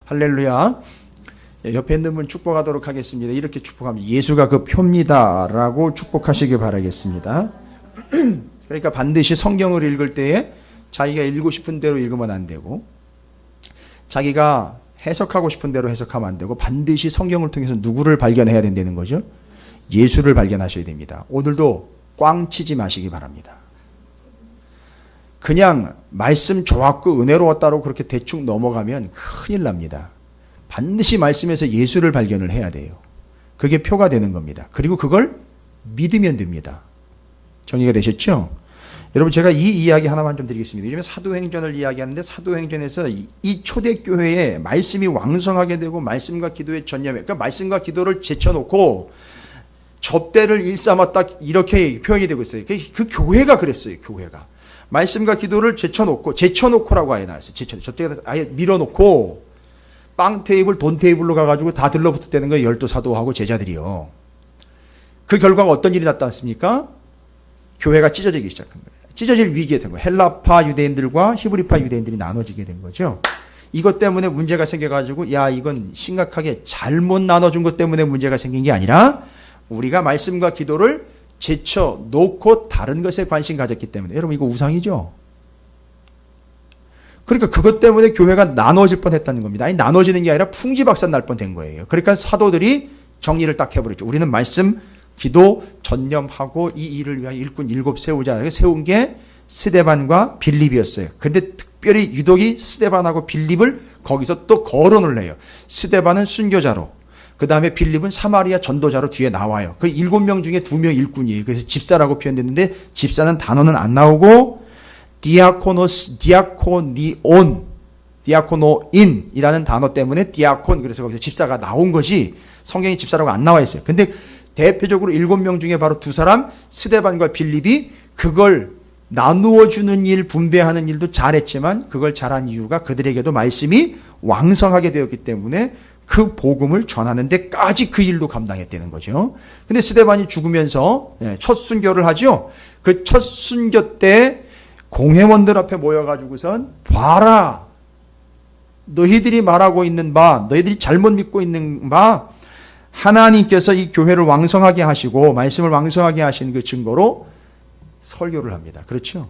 할렐루야. 옆에 있는 분 축복하도록 하겠습니다. 이렇게 축복하면 예수가 그 표입니다라고 축복하시길 바라겠습니다. 그러니까 반드시 성경을 읽을 때에 자기가 읽고 싶은 대로 읽으면 안 되고, 자기가 해석하고 싶은 대로 해석하면 안 되고, 반드시 성경을 통해서 누구를 발견해야 된다는 거죠? 예수를 발견하셔야 됩니다. 오늘도 꽝 치지 마시기 바랍니다. 그냥 말씀 좋았고 은혜로웠다고 그렇게 대충 넘어가면 큰일 납니다. 반드시 말씀에서 예수를 발견을 해야 돼요. 그게 표가 되는 겁니다. 그리고 그걸 믿으면 됩니다. 정리가 되셨죠? 여러분, 제가 이 이야기 하나만 좀 드리겠습니다. 요즘에 사도행전을 이야기하는데, 사도행전에서 이 초대교회에 말씀이 왕성하게 되고 말씀과 기도에 전념해, 그러니까 말씀과 기도를 제쳐놓고 접대를 일삼았다, 이렇게 표현이 되고 있어요. 그 교회가 그랬어요. 교회가 말씀과 기도를 제쳐놓고라고 아예 나왔어요. 접대가 아예 밀어놓고 빵 테이블, 돈 테이블로 가가지고 다 들러붙었다는 거예요. 12사도하고 제자들이요. 그 결과가 어떤 일이 나타났습니까? 교회가 찢어지기 시작한 거예요. 찢어질 위기에 된 거예요. 헬라파 유대인들과 히브리파 유대인들이 나눠지게 된 거죠. 이것 때문에 문제가 생겨가지고, 야, 이건 심각하게 잘못 나눠준 것 때문에 문제가 생긴 게 아니라 우리가 말씀과 기도를 제쳐놓고 다른 것에 관심 가졌기 때문에. 여러분, 이거 우상이죠? 그러니까 그것 때문에 교회가 나눠질 뻔했다는 겁니다. 아니, 나눠지는 게 아니라 풍지박산 날 뻔된 거예요. 그러니까 사도들이 정리를 딱 해버렸죠. 우리는 말씀, 기도, 전념하고 이 일을 위하여 일꾼 7 세우자. 세운 게 스데반과 빌립이었어요. 근데 특별히 유독이 스데반하고 빌립을 거기서 또 거론을 해요. 스데반은 순교자로, 그 다음에 빌립은 사마리아 전도자로 뒤에 나와요. 그 7명 중에 2명 일꾼이에요. 그래서 집사라고 표현됐는데, 집사는 단어는 안 나오고, 디아코노인이라는 단어 때문에 디아콘, 그래서 거기서 집사가 나온 것이, 성경에 집사라고 안 나와 있어요. 근데 대표적으로 7명 중에 바로 2사람, 스데반과 빌립이 그걸 나누어 주는 일, 분배하는 일도 잘했지만, 그걸 잘한 이유가 그들에게도 말씀이 왕성하게 되었기 때문에 그 복음을 전하는 데까지 그 일도 감당했다는 거죠. 근데 스데반이 죽으면서 첫 순교를 하죠. 그 첫 순교 때 공회원들 앞에 모여가지고선, 봐라, 너희들이 말하고 있는 바, 너희들이 잘못 믿고 있는 바, 하나님께서 이 교회를 왕성하게 하시고 말씀을 왕성하게 하신 그 증거로 설교를 합니다. 그렇죠?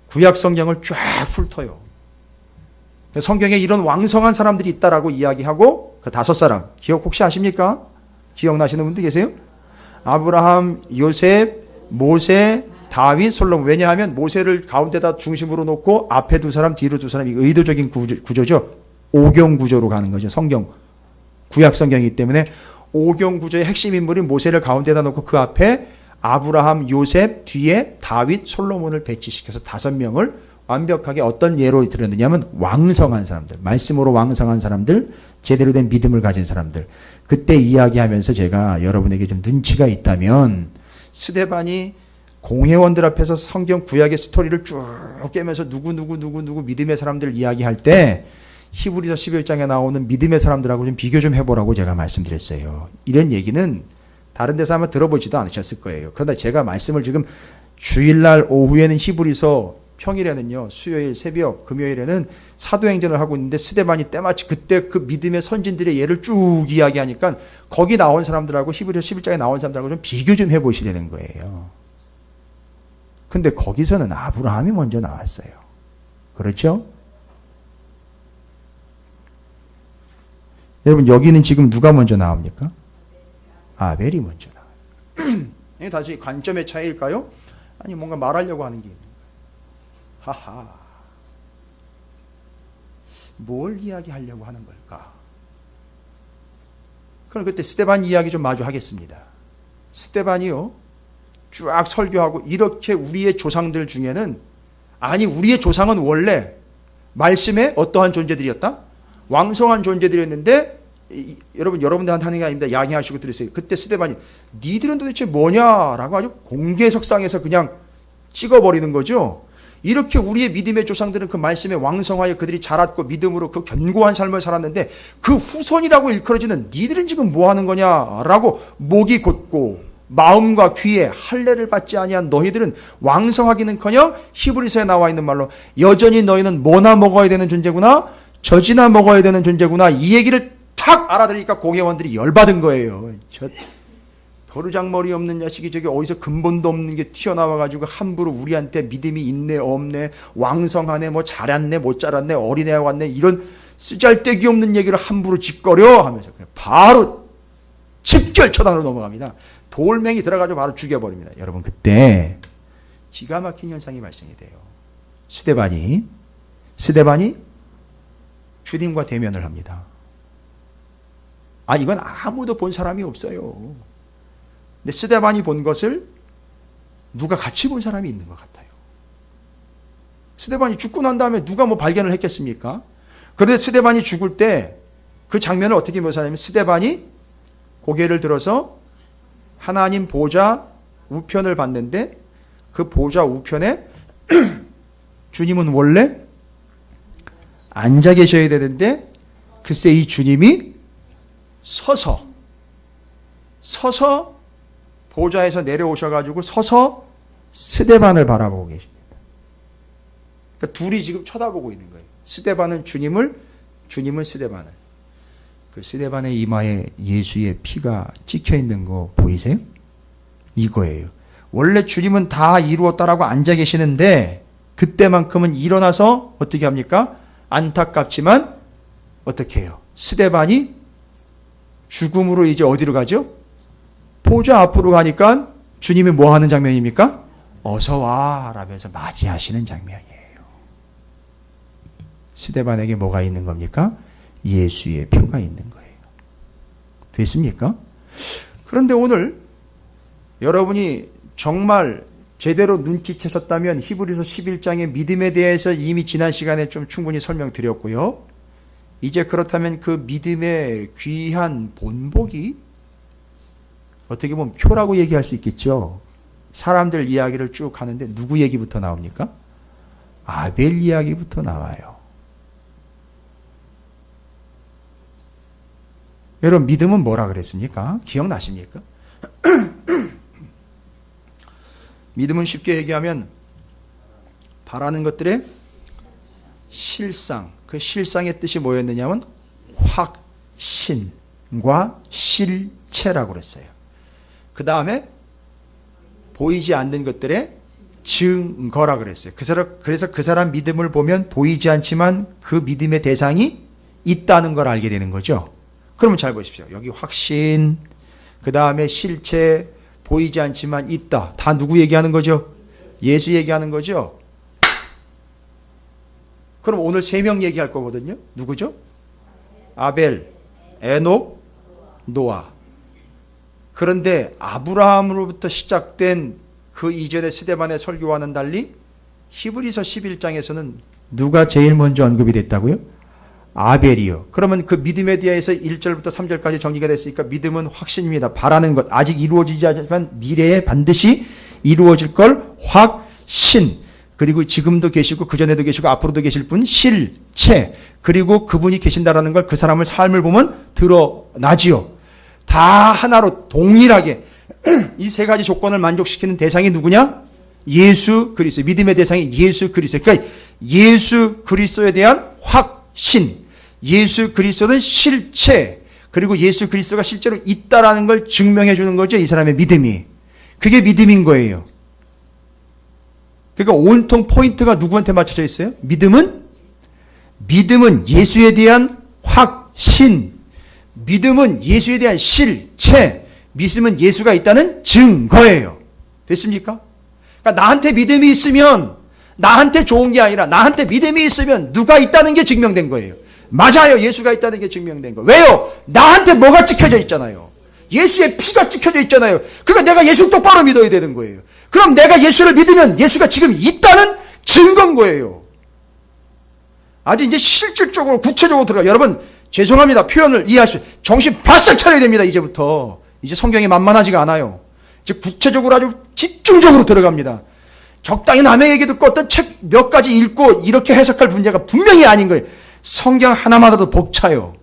구약 성경을 쫙 훑어요. 성경에 이런 왕성한 사람들이 있다라고 이야기하고, 그 5사람 기억 혹시 하십니까? 기억나시는 분들 계세요? 아브라함, 요셉, 모세, 다윗, 솔로몬. 왜냐하면 모세를 가운데다 중심으로 놓고 앞에 2사람, 뒤로 2사람, 이거 의도적인 구조죠. 오경 구조로 가는 거죠. 성경, 구약 성경이기 때문에 오경 구조의 핵심 인물이 모세를 가운데다 놓고 그 앞에 아브라함, 요셉, 뒤에 다윗, 솔로몬을 배치시켜서 5명을 완벽하게 어떤 예로 들었느냐면 왕성한 사람들, 말씀으로 왕성한 사람들, 제대로 된 믿음을 가진 사람들. 그때 이야기하면서 제가 여러분에게 좀 눈치가 있다면, 스데반이 공회원들 앞에서 성경 구약의 스토리를 쭉 깨면서 누구 믿음의 사람들 이야기할 때 히브리서 11장에 나오는 믿음의 사람들하고 좀 비교 좀 해보라고 제가 말씀드렸어요. 이런 얘기는 다른 데서 아마 들어보지도 않으셨을 거예요. 그런데 제가 말씀을 지금 주일날 오후에는 히브리서, 평일에는요, 수요일 새벽, 금요일에는 사도행전을 하고 있는데, 스데반이 때마치 그때 그 믿음의 선진들의 예를 쭉 이야기하니까 거기 나온 사람들하고 히브리서 11장에 나온 사람들하고 좀 비교 좀 해보시려는 거예요. 근데 거기서는 아브라함이 먼저 나왔어요. 그렇죠? 여러분, 여기는 지금 누가 먼저 나옵니까? 아벨이 먼저 나와요. 이게 다시 관점의 차이일까요? 아니, 뭔가 말하려고 하는 게 있는 거예요. 하하. 뭘 이야기하려고 하는 걸까? 그럼 그때 스데반 이야기 좀 마주 하겠습니다. 스데반이요, 쫙 설교하고, 이렇게 우리의 조상들 중에는, 아니, 우리의 조상은 원래 말씀에 어떠한 존재들이었다? 왕성한 존재들이었는데, 여러분들한테 하는 게 아닙니다. 양해하시고 들으세요. 그때 스데반이 니들은 도대체 뭐냐라고 아주 공개석상에서 그냥 찍어버리는 거죠. 이렇게 우리의 믿음의 조상들은 그 말씀에 왕성하여 그들이 자랐고 믿음으로 그 견고한 삶을 살았는데, 그 후손이라고 일컬어지는 니들은 지금 뭐 하는 거냐라고 목이 곧고 마음과 귀에 할례를 받지 아니한 너희들은 왕성하기는커녕 히브리서에 나와 있는 말로 여전히 너희는 뭐나 먹어야 되는 존재구나, 젖이나 먹어야 되는 존재구나. 이 얘기를 탁 알아들으니까 공회원들이 열받은 거예요. 저 버르장머리 없는 자식이 저기 어디서 근본도 없는 게 튀어나와가지고 함부로 우리한테 믿음이 있네 없네 왕성하네 뭐 자랐네 못 자랐네 어린애 왔네 이런 쓰잘데기 없는 얘기를 함부로 짓거려 하면서 그냥 바로 집결 처단으로 넘어갑니다. 돌멩이 들어가지고 바로 죽여버립니다. 여러분 그때 기가 막힌 현상이 발생이 돼요. 스데반이 주님과 대면을 합니다. 이건 아무도 본 사람이 없어요. 근데 스데반이 본 것을 누가 같이 본 사람이 있는 것 같아요. 스데반이 죽고 난 다음에 누가 뭐 발견을 했겠습니까? 그런데 스데반이 죽을 때 그 장면을 어떻게 묘사하냐면 스데반이 고개를 들어서 하나님 보좌 우편을 봤는데 그 보좌 우편에 주님은 원래 앉아 계셔야 되는데 글쎄 이 주님이 서서 보좌에서 내려오셔가지고 서서 스데반을 바라보고 계십니다. 그러니까 둘이 지금 쳐다보고 있는 거예요. 스데반은 주님은 스데반을. 그 스데반의 이마에 예수의 피가 찍혀 있는 거 보이세요? 이거예요. 원래 주님은 다 이루었다라고 앉아 계시는데 그때만큼은 일어나서 어떻게 합니까? 안타깝지만 어떻게 해요? 스데반이 죽음으로 이제 어디로 가죠? 보좌 앞으로 가니까 주님이 뭐 하는 장면입니까? 어서 와 라면서 맞이하시는 장면이에요. 스데반에게 뭐가 있는 겁니까? 예수의 표가 있는 거예요. 됐습니까? 그런데 오늘 여러분이 정말 제대로 눈치채셨다면 히브리서 11장의 믿음에 대해서 이미 지난 시간에 좀 충분히 설명드렸고요. 이제 그렇다면 그 믿음의 귀한 본보기 어떻게 보면 표라고 얘기할 수 있겠죠. 사람들 이야기를 쭉 하는데 누구 얘기부터 나옵니까? 아벨 이야기부터 나와요. 여러분 믿음은 뭐라 그랬습니까? 기억나십니까? 믿음은 쉽게 얘기하면 바라는 것들의 실상, 그 실상의 뜻이 뭐였느냐면 확신과 실체라고 그랬어요. 그 다음에 보이지 않는 것들의 증거라 그랬어요. 그래서 그 사람 믿음을 보면 보이지 않지만 그 믿음의 대상이 있다는 걸 알게 되는 거죠. 그러면 잘 보십시오. 여기 확신, 그 다음에 실체, 보이지 않지만 있다. 다 누구 얘기하는 거죠? 예수 얘기하는 거죠? 그럼 오늘 3명 얘기할 거거든요. 누구죠? 아벨, 에녹, 노아. 그런데 아브라함으로부터 시작된 그 이전의 스데반의 설교와는 달리 히브리서 11장에서는 누가 제일 먼저 언급이 됐다고요? 아벨이요. 그러면 그 믿음에 대해서 1절부터 3절까지 정리가 됐으니까 믿음은 확신입니다. 바라는 것. 아직 이루어지지 않지만 미래에 반드시 이루어질 걸 확신. 그리고 지금도 계시고 그전에도 계시고 앞으로도 계실 분 실체. 그리고 그분이 계신다라는 걸 그 사람의 삶을 보면 드러나지요. 다 하나로 동일하게 이 3가지 조건을 만족시키는 대상이 누구냐? 예수 그리스도. 믿음의 대상이 예수 그리스도. 그러니까 예수 그리스도에 대한 확신. 예수 그리스도는 실체. 그리고 예수 그리스도가 실제로 있다라는 걸 증명해 주는 거죠. 이 사람의 믿음이. 그게 믿음인 거예요. 그러니까 온통 포인트가 누구한테 맞춰져 있어요? 믿음은 예수에 대한 확신. 믿음은 예수에 대한 실체. 믿음은 예수가 있다는 증거예요. 됐습니까? 그러니까 나한테 믿음이 있으면 나한테 좋은 게 아니라 나한테 믿음이 있으면 누가 있다는 게 증명된 거예요. 맞아요. 예수가 있다는 게 증명된 거예요. 왜요? 나한테 뭐가 찍혀져 있잖아요. 예수의 피가 찍혀져 있잖아요. 그러니까 내가 예수를 똑바로 믿어야 되는 거예요. 그럼 내가 예수를 믿으면 예수가 지금 있다는 증거인 거예요. 아주 이제 실질적으로 구체적으로 들어가. 여러분 죄송합니다. 표현을 이해하시오. 정신 바싹 차려야 됩니다. 이제부터. 이제 성경이 만만하지가 않아요. 이제 구체적으로 아주 집중적으로 들어갑니다. 적당히 남의 얘기 듣고 어떤 책 몇 가지 읽고 이렇게 해석할 문제가 분명히 아닌 거예요. 성경 하나만으로도 벅차요.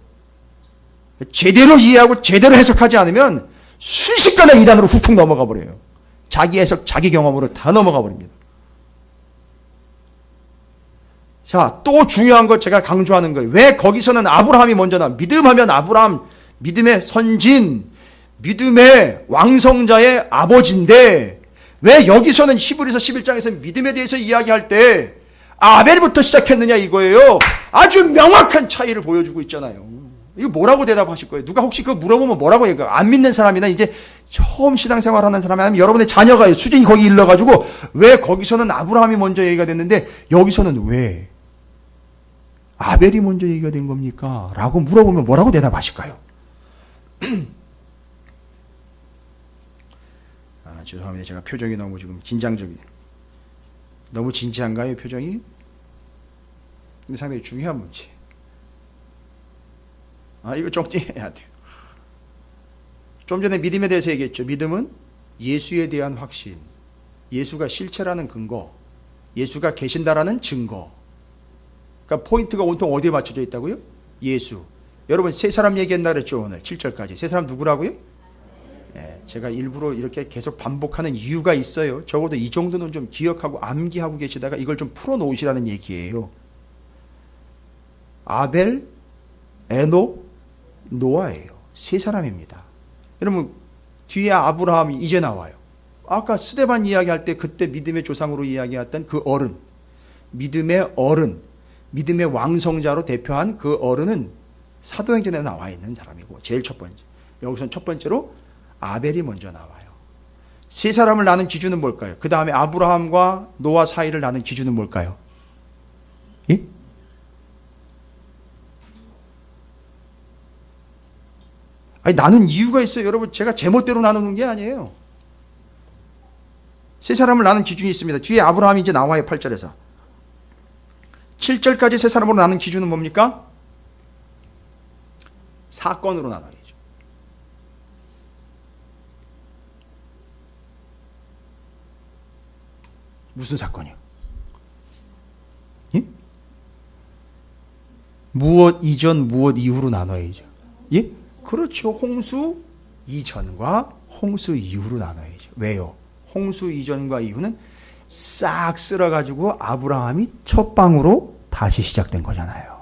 제대로 이해하고 제대로 해석하지 않으면 순식간에 이단으로 훅훅 넘어가 버려요. 자기 해석, 자기 경험으로 다 넘어가 버립니다. 자, 또 중요한 것 제가 강조하는 거예요. 왜 거기서는 아브라함이 먼저 나와? 믿음하면 아브라함, 믿음의 선진, 믿음의 왕성자의 아버지인데 왜 여기서는 히브리서 11장에서 믿음에 대해서 이야기할 때 아벨부터 시작했느냐 이거예요. 아주 명확한 차이를 보여주고 있잖아요. 이거 뭐라고 대답하실 거예요? 누가 혹시 그거 물어보면 뭐라고 얘기해요? 안 믿는 사람이나 이제 처음 신앙생활 하는 사람이 아니면 여러분의 자녀가 수준이 거기 일러가지고 왜 거기서는 아브라함이 먼저 얘기가 됐는데 여기서는 왜 아벨이 먼저 얘기가 된 겁니까? 라고 물어보면 뭐라고 대답하실까요? 죄송합니다. 제가 표정이 너무 지금 긴장적이 너무 진지한가요? 표정이? 근데 상당히 중요한 문제. 이거 정리해야 돼요. 좀 전에 믿음에 대해서 얘기했죠. 믿음은 예수에 대한 확신, 예수가 실체라는 근거, 예수가 계신다라는 증거. 그러니까 포인트가 온통 어디에 맞춰져 있다고요? 예수. 여러분 세 사람 얘기했나 그랬죠 오늘 7절까지. 세 사람 누구라고요? 네, 제가 일부러 이렇게 계속 반복하는 이유가 있어요. 적어도 이 정도는 좀 기억하고 암기하고 계시다가 이걸 좀 풀어놓으시라는 얘기예요. 아벨, 에녹, 노아예요. 세 사람입니다. 여러분 뒤에 아브라함이 이제 나와요. 아까 스데반 이야기할 때 그때 믿음의 조상으로 이야기했던 그 어른, 믿음의 어른, 믿음의 왕성자로 대표한 그 어른은 사도행전에 나와 있는 사람이고 제일 첫 번째. 여기서는 첫 번째로 아벨이 먼저 나와요. 세 사람을 나눈 기준은 뭘까요? 그 다음에 아브라함과 노아 사이를 나눈 기준은 뭘까요? 예? 나눈 이유가 있어요. 여러분 제가 제멋대로 나누는 게 아니에요. 세 사람을 나눈 기준이 있습니다. 뒤에 아브라함이 이제 나와요. 8절에서 7절까지 세 사람으로 나눈 기준은 뭡니까? 사건으로 나눠야죠. 무슨 사건이요? 예? 무엇 이전 무엇 이후로 나눠야죠. 예? 그렇죠. 홍수 이전과 홍수 이후로 나눠야죠. 왜요? 홍수 이전과 이후는 싹 쓸어가지고 아브라함이 첫 방으로 다시 시작된 거잖아요.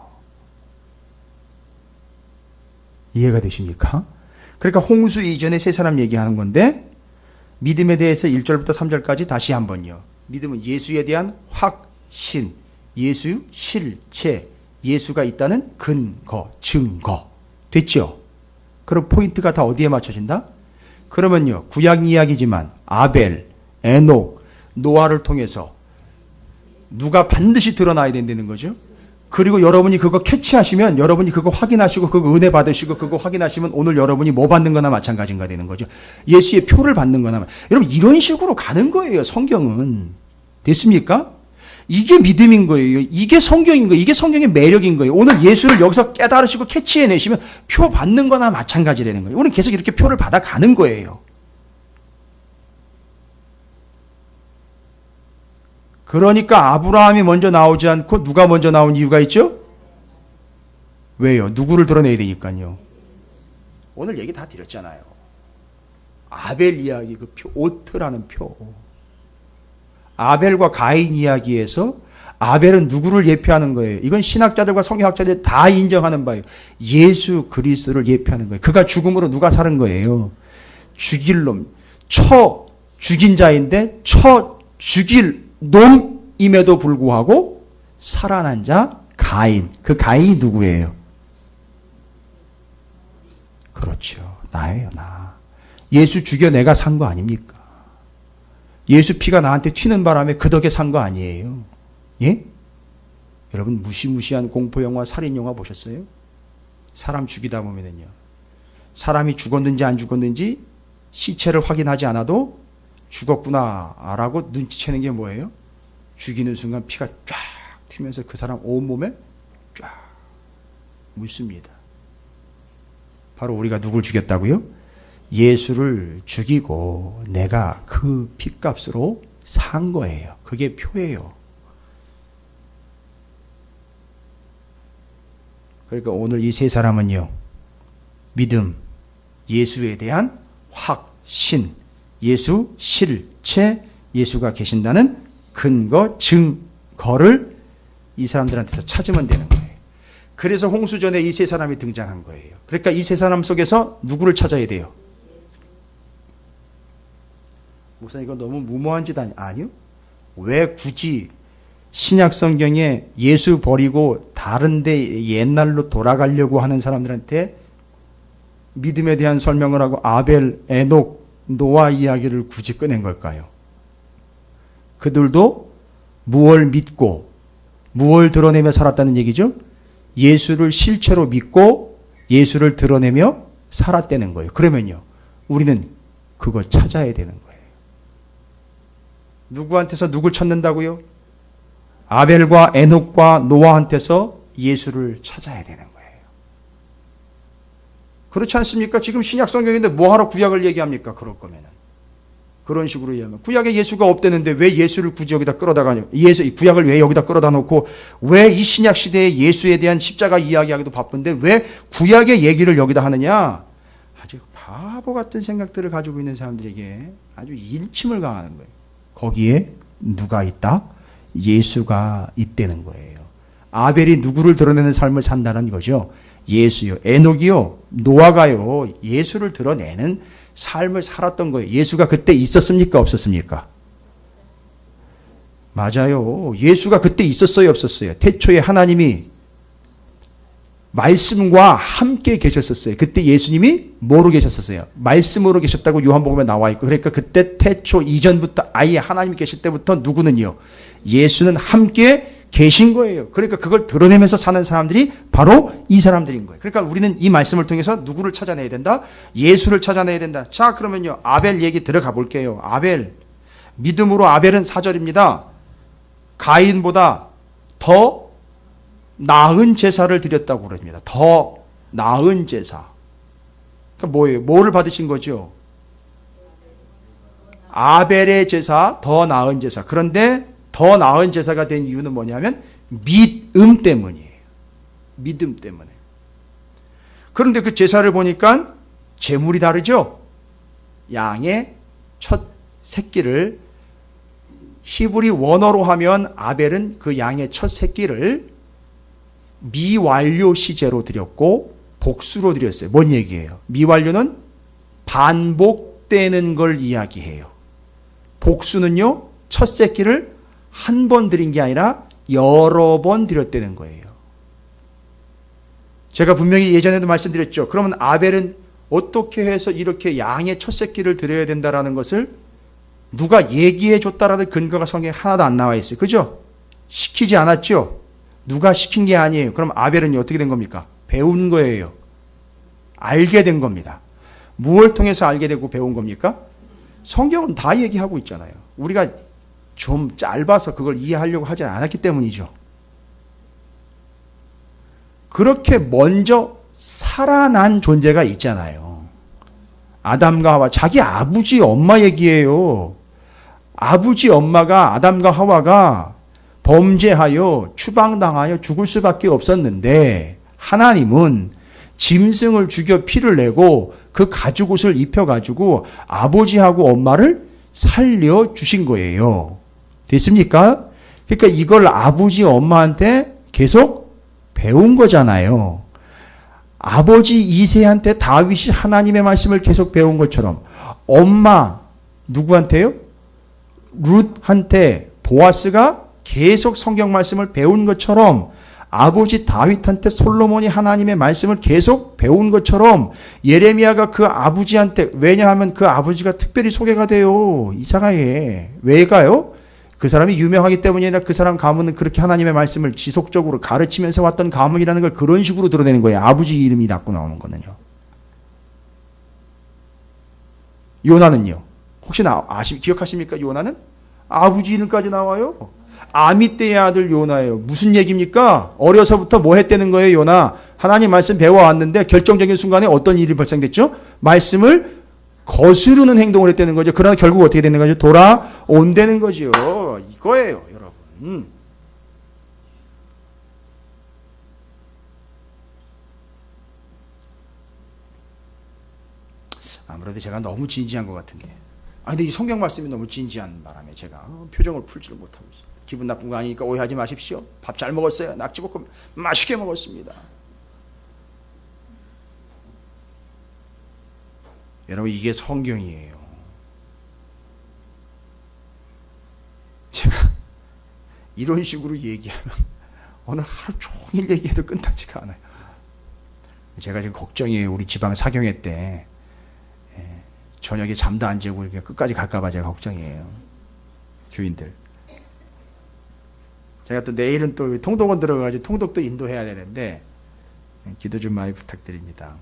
이해가 되십니까? 그러니까 홍수 이전에 세 사람 얘기하는 건데 믿음에 대해서 1절부터 3절까지 다시 한번요. 믿음은 예수에 대한 확신, 예수 실체, 예수가 있다는 근거, 증거. 됐죠? 그럼 포인트가 다 어디에 맞춰진다? 그러면요. 구약 이야기지만 아벨, 에녹, 노아를 통해서 누가 반드시 드러나야 된다는 거죠. 그리고 여러분이 그거 캐치하시면 여러분이 그거 확인하시고 그거 은혜 받으시고 그거 확인하시면 오늘 여러분이 뭐 받는 거나 마찬가지인가 되는 거죠. 예수의 표를 받는 거나. 여러분 이런 식으로 가는 거예요. 성경은. 됐습니까? 이게 믿음인 거예요. 이게 성경인 거예요. 이게 성경의 매력인 거예요. 오늘 예수를 여기서 깨달으시고 캐치해내시면 표 받는 거나 마찬가지라는 거예요. 우리는 계속 이렇게 표를 받아가는 거예요. 그러니까 아브라함이 먼저 나오지 않고 누가 먼저 나온 이유가 있죠? 왜요? 누구를 드러내야 되니까요. 오늘 얘기 다 드렸잖아요. 아벨 이야기 그 표, 오트라는 표. 아벨과 가인 이야기에서 아벨은 누구를 예표하는 거예요? 이건 신학자들과 성경학자들이 다 인정하는 바예요. 예수 그리스도를 예표하는 거예요. 그가 죽음으로 누가 사는 거예요? 죽일 놈. 죽인 자인데 죽일 놈임에도 불구하고 살아난 자 가인. 그 가인이 누구예요? 그렇죠. 나예요, 나. 예수 죽여 내가 산 거 아닙니까? 예수 피가 나한테 튀는 바람에 그 덕에 산 거 아니에요. 예? 여러분 무시무시한 공포영화, 살인영화 보셨어요? 사람 죽이다 보면은요. 사람이 죽었는지 안 죽었는지 시체를 확인하지 않아도 죽었구나라고 눈치채는 게 뭐예요? 죽이는 순간 피가 쫙 튀면서 그 사람 온몸에 쫙 묻습니다. 바로 우리가 누굴 죽였다고요? 예수를 죽이고 내가 그 핏값으로 산 거예요. 그게 표예요. 그러니까 오늘 이 세 사람은요. 믿음, 예수에 대한 확신, 예수 실체, 예수가 계신다는 근거, 증거를 이 사람들한테서 찾으면 되는 거예요. 그래서 홍수전에 이 세 사람이 등장한 거예요. 그러니까 이 세 사람 속에서 누구를 찾아야 돼요? 목사님 이거 너무 무모한 짓 아니요? 왜 굳이 신약 성경에 예수 버리고 다른데 옛날로 돌아가려고 하는 사람들한테 믿음에 대한 설명을 하고 아벨, 에녹, 노아 이야기를 굳이 꺼낸 걸까요? 그들도 무엇을 믿고 무엇을 드러내며 살았다는 얘기죠? 예수를 실체로 믿고 예수를 드러내며 살았다는 거예요. 그러면요, 우리는 그걸 찾아야 되는 거예요. 누구한테서 누굴 찾는다고요? 아벨과 에녹과 노아한테서 예수를 찾아야 되는 거예요. 그렇지 않습니까? 지금 신약 성경인데 뭐하러 구약을 얘기합니까? 그럴 거면은. 그런 식으로 얘기하면. 구약에 예수가 없대는데 왜 예수를 굳이 여기다 끌어다가, 구약을 왜 여기다 끌어다 놓고, 왜 이 신약 시대에 예수에 대한 십자가 이야기하기도 바쁜데 왜 구약의 얘기를 여기다 하느냐? 아주 바보 같은 생각들을 가지고 있는 사람들에게 아주 일침을 가하는 거예요. 거기에 누가 있다? 예수가 있다는 거예요. 아벨이 누구를 드러내는 삶을 산다는 거죠. 예수요. 에녹이요. 노아가요. 예수를 드러내는 삶을 살았던 거예요. 예수가 그때 있었습니까? 없었습니까? 맞아요. 예수가 그때 있었어요? 없었어요? 태초에 하나님이 말씀과 함께 계셨었어요. 그때 예수님이 뭐로 계셨었어요? 말씀으로 계셨다고 요한복음에 나와 있고, 그러니까 그때 태초 이전부터 아예 하나님이 계실 때부터 누구는요? 예수는 함께 계신 거예요. 그러니까 그걸 드러내면서 사는 사람들이 바로 이 사람들인 거예요. 그러니까 우리는 이 말씀을 통해서 누구를 찾아내야 된다? 예수를 찾아내야 된다. 자, 그러면요, 아벨 얘기 들어가 볼게요. 아벨, 믿음으로 아벨은 4절입니다. 가인보다 더 나은 제사를 드렸다고 그럽니다. 더 나은 제사. 그러니까 뭐예요? 뭐를 받으신 거죠? 아벨의 제사, 더 나은 제사. 그런데 더 나은 제사가 된 이유는 뭐냐면 믿음 때문이에요. 믿음 때문에. 그런데 그 제사를 보니까 제물이 다르죠? 양의 첫 새끼를, 히브리 원어로 하면 아벨은 그 양의 첫 새끼를 미완료 시제로 드렸고 복수로 드렸어요. 뭔 얘기예요? 미완료는 반복되는 걸 이야기해요. 복수는요, 첫 새끼를 한 번 드린 게 아니라 여러 번 드렸다는 거예요. 제가 분명히 예전에도 말씀드렸죠. 그러면 아벨은 어떻게 해서 이렇게 양의 첫 새끼를 드려야 된다라는 것을 누가 얘기해 줬다라는 근거가 성경에 하나도 안 나와 있어요. 그죠? 시키지 않았죠? 누가 시킨 게 아니에요. 그럼 아벨은 어떻게 된 겁니까? 배운 거예요. 알게 된 겁니다. 무엇을 통해서 알게 되고 배운 겁니까? 성경은 다 얘기하고 있잖아요. 우리가 좀 짧아서 그걸 이해하려고 하지 않았기 때문이죠. 그렇게 먼저 살아난 존재가 있잖아요. 아담과 하와, 자기 아버지 엄마 얘기예요. 아버지 엄마가, 아담과 하와가 범죄하여 추방당하여 죽을 수밖에 없었는데 하나님은 짐승을 죽여 피를 내고 그 가죽옷을 입혀가지고 아버지하고 엄마를 살려주신 거예요. 됐습니까? 그러니까 이걸 아버지 엄마한테 계속 배운 거잖아요. 아버지 이새한테 다윗이 하나님의 말씀을 계속 배운 것처럼 엄마 누구한테요? 룻한테 보아스가 계속 성경 말씀을 배운 것처럼 아버지 다윗한테 솔로몬이 하나님의 말씀을 계속 배운 것처럼 예레미야가 그 아버지한테, 왜냐하면 그 아버지가 특별히 소개가 돼요. 이사가에. 왜 가요? 그 사람이 유명하기 때문이 아니라 그 사람 가문은 그렇게 하나님의 말씀을 지속적으로 가르치면서 왔던 가문이라는 걸 그런 식으로 드러내는 거예요. 아버지 이름이 낳고 나오는 거는요. 요나는요. 혹시 기억하십니까? 요나는 아버지 이름까지 나와요. 아미떼의 아들 요나예요. 무슨 얘기입니까? 어려서부터 뭐 했다는 거예요, 요나? 하나님 말씀 배워왔는데 결정적인 순간에 어떤 일이 발생됐죠? 말씀을 거스르는 행동을 했다는 거죠. 그러나 결국 어떻게 되는 거죠? 돌아온다는 거죠. 이거예요, 여러분. 아무래도 제가 너무 진지한 것 같은데. 근데 이 성경 말씀이 너무 진지한 바람에 제가 표정을 풀지를 못하고 있습니다. 기분 나쁜 거 아니니까 오해하지 마십시오. 밥 잘 먹었어요. 낙지볶음 맛있게 먹었습니다. 여러분, 이게 성경이에요. 제가 이런 식으로 얘기하면 오늘 하루 종일 얘기해도 끝나지가 않아요. 제가 지금 걱정이에요. 우리 지방 사경회 때 저녁에 잠도 안 재고 이렇게 끝까지 갈까봐 제가 걱정이에요. 교인들. 제가 또 내일은 또 통독원 들어가가지고 통독도 인도해야 되는데 기도 좀 많이 부탁드립니다.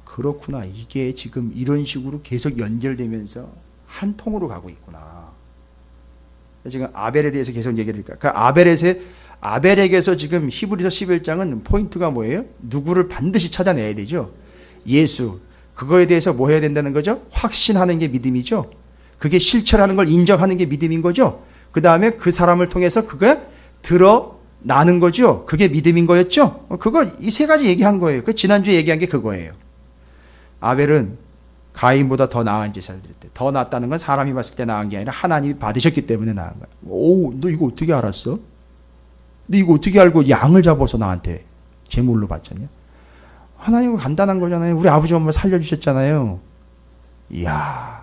그렇구나. 이게 지금 이런 식으로 계속 연결되면서 한 통으로 가고 있구나. 지금 아벨에 대해서 계속 얘기를 할까. 그 아벨에게서 지금 히브리서 11장은 포인트가 뭐예요? 누구를 반드시 찾아내야 되죠. 예수. 그거에 대해서 뭐 해야 된다는 거죠? 확신하는 게 믿음이죠. 그게 실체라는 걸 인정하는 게 믿음인 거죠. 그 다음에 그 사람을 통해서 그게 드러나는 거죠. 그게 믿음인 거였죠. 그거 이 세 가지 얘기한 거예요. 그 지난주에 얘기한 게 그거예요. 아벨은 가인보다 더 나은 제사를 드렸대. 더 낫다는 건 사람이 봤을 때 나은 게 아니라 하나님이 받으셨기 때문에 나은 거야. 오, 너 이거 어떻게 알았어? 너 이거 어떻게 알고 양을 잡아서 나한테 제물로 바쳤냐? 하나님은 간단한 거잖아요. 우리 아버지 엄마 살려주셨잖아요. 이야,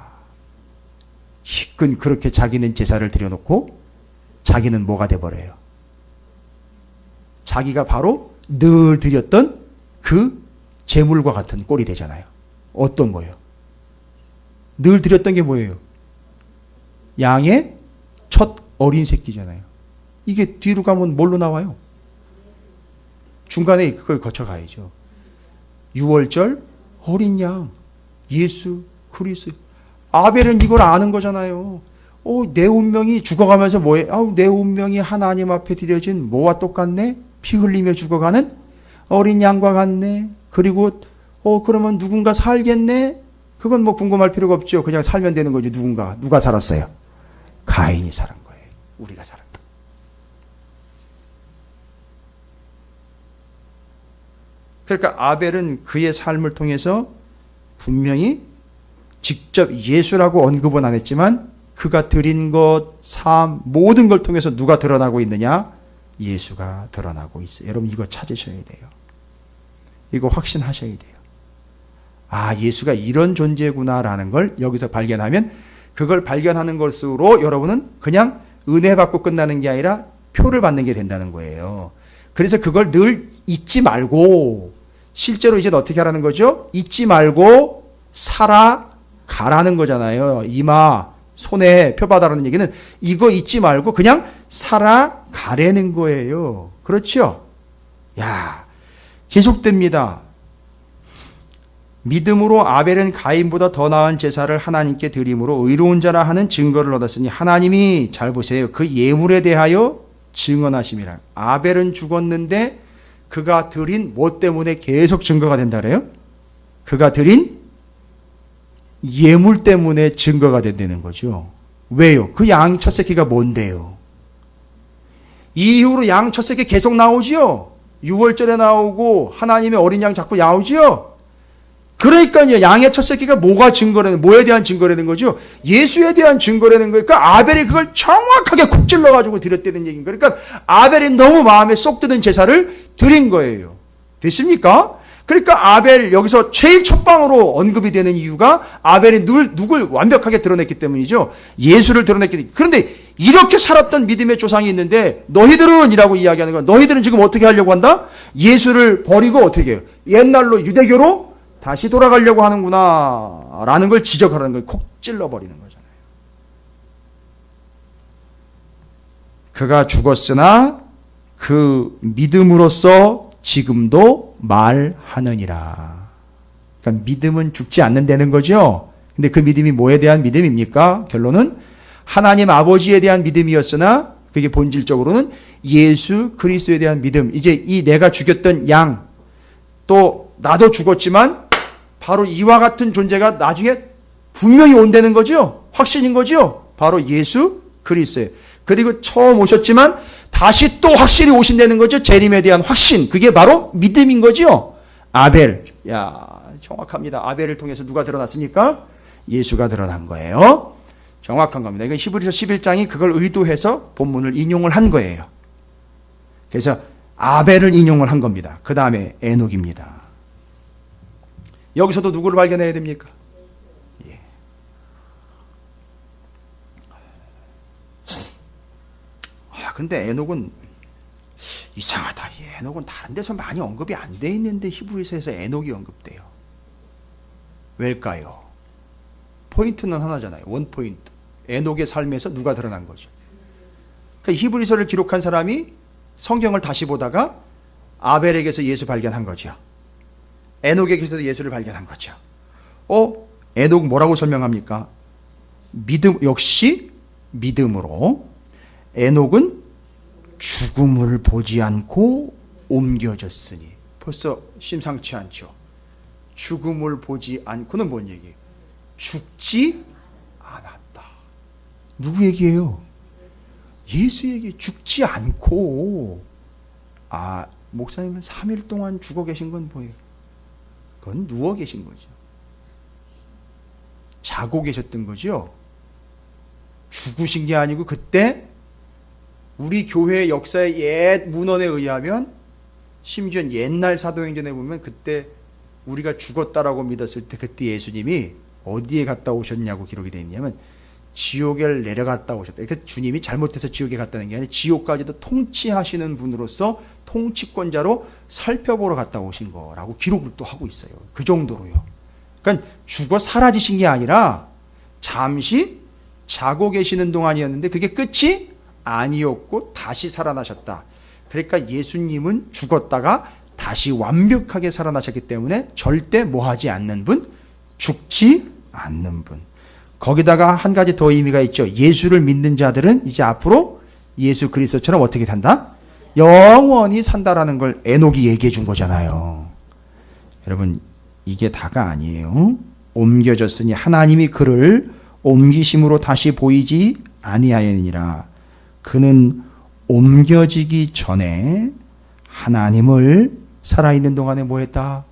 희끈 그렇게 자기는 제사를 드려놓고 자기는 뭐가 돼버려요? 자기가 바로 늘 드렸던 그 제물과 같은 꼴이 되잖아요. 어떤 거예요? 늘 드렸던 게 뭐예요? 양의 첫 어린 새끼잖아요. 이게 뒤로 가면 뭘로 나와요? 중간에 그걸 거쳐가야죠. 6월절 어린 양 예수 그리스도. 아벨은 이걸 아는 거잖아요. 내 운명이 죽어가면서 뭐해? 내 운명이 하나님 앞에 드려진 뭐와 똑같네? 피 흘리며 죽어가는 어린 양과 같네. 그리고 그러면 누군가 살겠네? 그건 뭐 궁금할 필요가 없죠. 그냥 살면 되는 거죠. 누가 살았어요? 가인이 살은 거예요. 우리가 살았다. 그러니까 아벨은 그의 삶을 통해서 분명히 직접 예수라고 언급은 안 했지만 그가 드린 것, 삶, 모든 걸 통해서 누가 드러나고 있느냐? 예수가 드러나고 있어요. 여러분 이거 찾으셔야 돼요. 이거 확신하셔야 돼요. 예수가 이런 존재구나라는 걸 여기서 발견하면 그걸 발견하는 것으로 여러분은 그냥 은혜 받고 끝나는 게 아니라 표를 받는 게 된다는 거예요. 그래서 그걸 늘 잊지 말고 실제로 이제 어떻게 하라는 거죠? 잊지 말고 살아가라는 거잖아요. 이마, 손에 표 받아라는 얘기는 이거 잊지 말고 그냥 살아가라는 거예요. 그렇죠? 계속됩니다. 믿음으로 아벨은 가인보다 더 나은 제사를 하나님께 드림으로 의로운 자라 하는 증거를 얻었으니 하나님이 잘 보세요. 그 예물에 대하여 증언하심이라. 아벨은 죽었는데 그가 드린 뭐 때문에 계속 증거가 된다 그래요? 그가 드린 예물 때문에 증거가 된다는 거죠. 왜요? 그 양 첫 새끼가 뭔데요? 이후로 양 첫 새끼 계속 나오지요. 6월절에 나오고 하나님의 어린 양 자꾸 나오지요. 그러니까요, 양의 첫 새끼가 뭐에 대한 증거라는 거죠? 예수에 대한 증거라는 거예요. 그러니까 아벨이 그걸 정확하게 콕 찔러가지고 드렸다는 얘기인 거예요. 그러니까 아벨이 너무 마음에 쏙 드는 제사를 드린 거예요. 됐습니까? 그러니까 아벨, 여기서 제일 첫 방으로 언급이 되는 이유가 아벨이 누굴 완벽하게 드러냈기 때문이죠. 예수를 드러냈기 때문에. 그런데 이렇게 살았던 믿음의 조상이 있는데 너희들은 이라고 이야기하는 거야. 너희들은 지금 어떻게 하려고 한다? 예수를 버리고 어떻게 해요? 옛날로 유대교로 다시 돌아가려고 하는구나 라는 걸 지적하라는 거예요. 콕 찔러버리는 거잖아요. 그가 죽었으나 그 믿음으로써 지금도 말하느니라. 그러니까 믿음은 죽지 않는다는 거죠. 근데 그 믿음이 뭐에 대한 믿음입니까? 결론은 하나님 아버지에 대한 믿음이었으나 그게 본질적으로는 예수 그리스도에 대한 믿음. 이제 이 내가 죽였던 양, 또 나도 죽었지만 바로 이와 같은 존재가 나중에 분명히 온다는 거죠. 확신인 거죠. 바로 예수 그리스도예요. 그리고 처음 오셨지만 다시 또 확실히 오신다는 거죠. 재림에 대한 확신. 그게 바로 믿음인 거죠. 아벨. 정확합니다. 아벨을 통해서 누가 드러났습니까? 예수가 드러난 거예요. 정확한 겁니다. 이건 히브리서 11장이 그걸 의도해서 본문을 인용을 한 거예요. 그래서 아벨을 인용을 한 겁니다. 그 다음에 에녹입니다. 여기서도 누구를 발견해야 됩니까? 예. 근데 에녹은 이상하다. 에녹은 다른 데서 많이 언급이 안 돼 있는데 히브리서에서 에녹이 언급돼요. 왜일까요? 포인트는 하나잖아요. 원 포인트. 에녹의 삶에서 누가 드러난 거죠. 그러니까 히브리서를 기록한 사람이 성경을 다시 보다가 아벨에게서 예수 발견한 거죠. 에녹에게서도 예수를 발견한 거죠. 에녹 뭐라고 설명합니까? 믿음, 역시 믿음으로 에녹은 죽음을 보지 않고 옮겨졌으니. 벌써 심상치 않죠. 죽음을 보지 않고는 뭔 얘기예요? 죽지 않았다. 누구 얘기예요? 예수 얘기. 죽지 않고. 목사님은 3일 동안 죽어 계신 건 뭐예요? 그건 누워 계신 거죠. 자고 계셨던 거죠. 죽으신 게 아니고 그때 우리 교회 역사의 옛 문헌에 의하면 심지어 옛날 사도행전에 보면 그때 우리가 죽었다라고 믿었을 때 그때 예수님이 어디에 갔다 오셨냐고 기록이 되어 있냐면 지옥에 내려갔다 오셨다. 그러니까 주님이 잘못해서 지옥에 갔다는 게 아니라 지옥까지도 통치하시는 분으로서 통치권자로 살펴보러 갔다 오신 거라고 기록을 또 하고 있어요. 그 정도로요. 그러니까 죽어 사라지신 게 아니라 잠시 자고 계시는 동안이었는데 그게 끝이 아니었고 다시 살아나셨다. 그러니까 예수님은 죽었다가 다시 완벽하게 살아나셨기 때문에 절대 뭐하지 않는 분? 죽지 않는 분. 거기다가 한 가지 더 의미가 있죠. 예수를 믿는 자들은 이제 앞으로 예수 그리스도처럼 어떻게 산다? 영원히 산다라는 걸 에녹이 얘기해 준 거잖아요. 여러분, 이게 다가 아니에요. 옮겨졌으니 하나님이 그를 옮기심으로 다시 보이지 아니하였느니라. 그는 옮겨지기 전에 하나님을 살아있는 동안에 뭐 했다?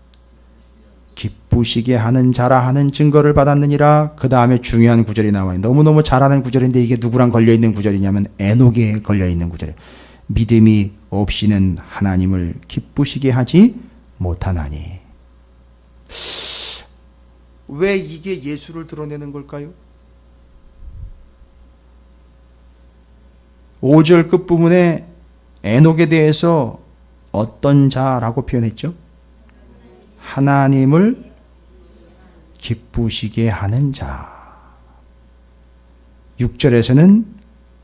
기쁘시게 하는 자라 하는 증거를 받았느니라. 그 다음에 중요한 구절이 나와요. 너무너무 잘하는 구절인데 이게 누구랑 걸려있는 구절이냐면 에녹에 걸려있는 구절이에요. 믿음이 없이는 하나님을 기쁘시게 하지 못하나니. 왜 이게 예수를 드러내는 걸까요? 5절 끝부분에 에녹에 대해서 어떤 자라고 표현했죠? 하나님을 기쁘시게 하는 자. 6절에서는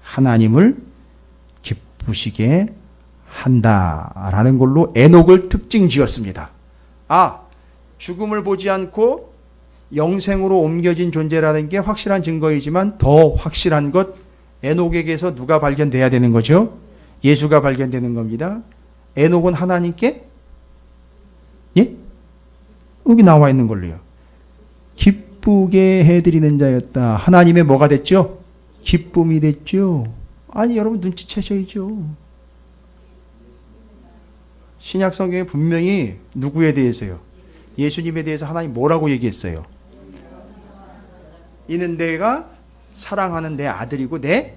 하나님을 기쁘시게 한다라는 걸로 에녹을 특징 지었습니다. 죽음을 보지 않고 영생으로 옮겨진 존재라는 게 확실한 증거이지만 더 확실한 것, 에녹에게서 누가 발견돼야 되는 거죠? 예수가 발견되는 겁니다. 에녹은 하나님께 여기 나와 있는 걸로요. 기쁘게 해드리는 자였다. 하나님의 뭐가 됐죠? 기쁨이 됐죠. 아니 여러분 눈치채셔야죠. 신약 성경에 분명히 누구에 대해서요? 예수님에 대해서 하나님 뭐라고 얘기했어요? 이는 내가 사랑하는 내 아들이고 내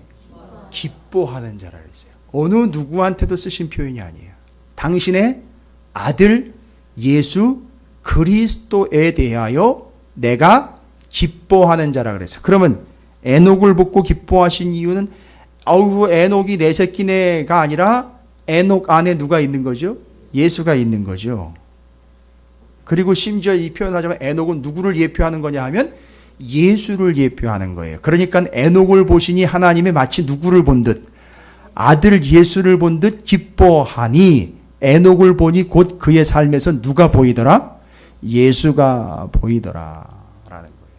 기뻐하는 자라 했어요. 어느 누구한테도 쓰신 표현이 아니에요. 당신의 아들 예수 그리스도에 대하여 내가 기뻐하는 자라 그랬어요. 그러면 에녹을 보고 기뻐하신 이유는 에녹이 내 새끼네가 아니라 에녹 안에 누가 있는 거죠? 예수가 있는 거죠. 그리고 심지어 이 표현하자면 에녹은 누구를 예표하는 거냐 하면 예수를 예표하는 거예요. 그러니까 에녹을 보시니 하나님이 마치 누구를 본 듯 아들 예수를 본 듯 기뻐하니 에녹을 보니 곧 그의 삶에서 누가 보이더라? 예수가 보이더라 라는 거예요.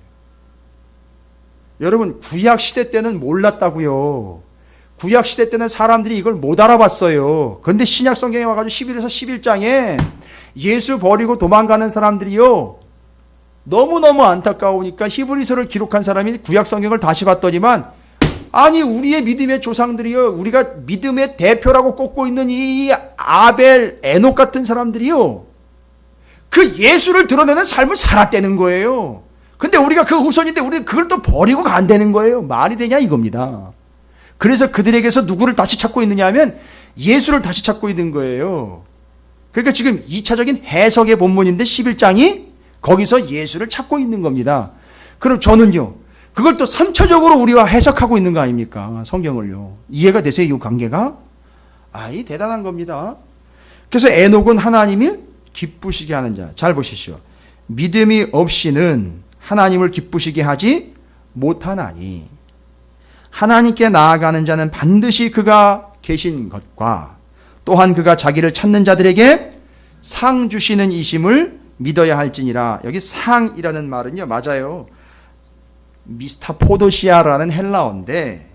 여러분 구약 시대 때는 몰랐다고요. 구약 시대 때는 사람들이 이걸 못 알아봤어요. 그런데 신약 성경에 와가지고 11에서 11장에 예수 버리고 도망가는 사람들이요. 너무너무 안타까우니까 히브리서를 기록한 사람이 구약 성경을 다시 봤더니만 아니 우리의 믿음의 조상들이요. 우리가 믿음의 대표라고 꼽고 있는 이 아벨, 에녹 같은 사람들이요. 그 예수를 드러내는 삶을 살았다는 거예요. 근데 우리가 그 후손인데 우리는 그걸 또 버리고 간다는 거예요. 말이 되냐 이겁니다. 그래서 그들에게서 누구를 다시 찾고 있느냐 하면 예수를 다시 찾고 있는 거예요. 그러니까 지금 2차적인 해석의 본문인데 11장이 거기서 예수를 찾고 있는 겁니다. 그럼 저는요, 그걸 또 3차적으로 우리와 해석하고 있는 거 아닙니까? 성경을요. 이해가 되세요? 이 관계가? 이 대단한 겁니다. 그래서 에녹은 하나님이 기쁘시게 하는 자. 잘 보시죠. 믿음이 없이는 하나님을 기쁘시게 하지 못하나니 하나님께 나아가는 자는 반드시 그가 계신 것과 또한 그가 자기를 찾는 자들에게 상 주시는 이심을 믿어야 할지니라. 여기 상이라는 말은요, 맞아요. 미스타포도시아라는 헬라어인데,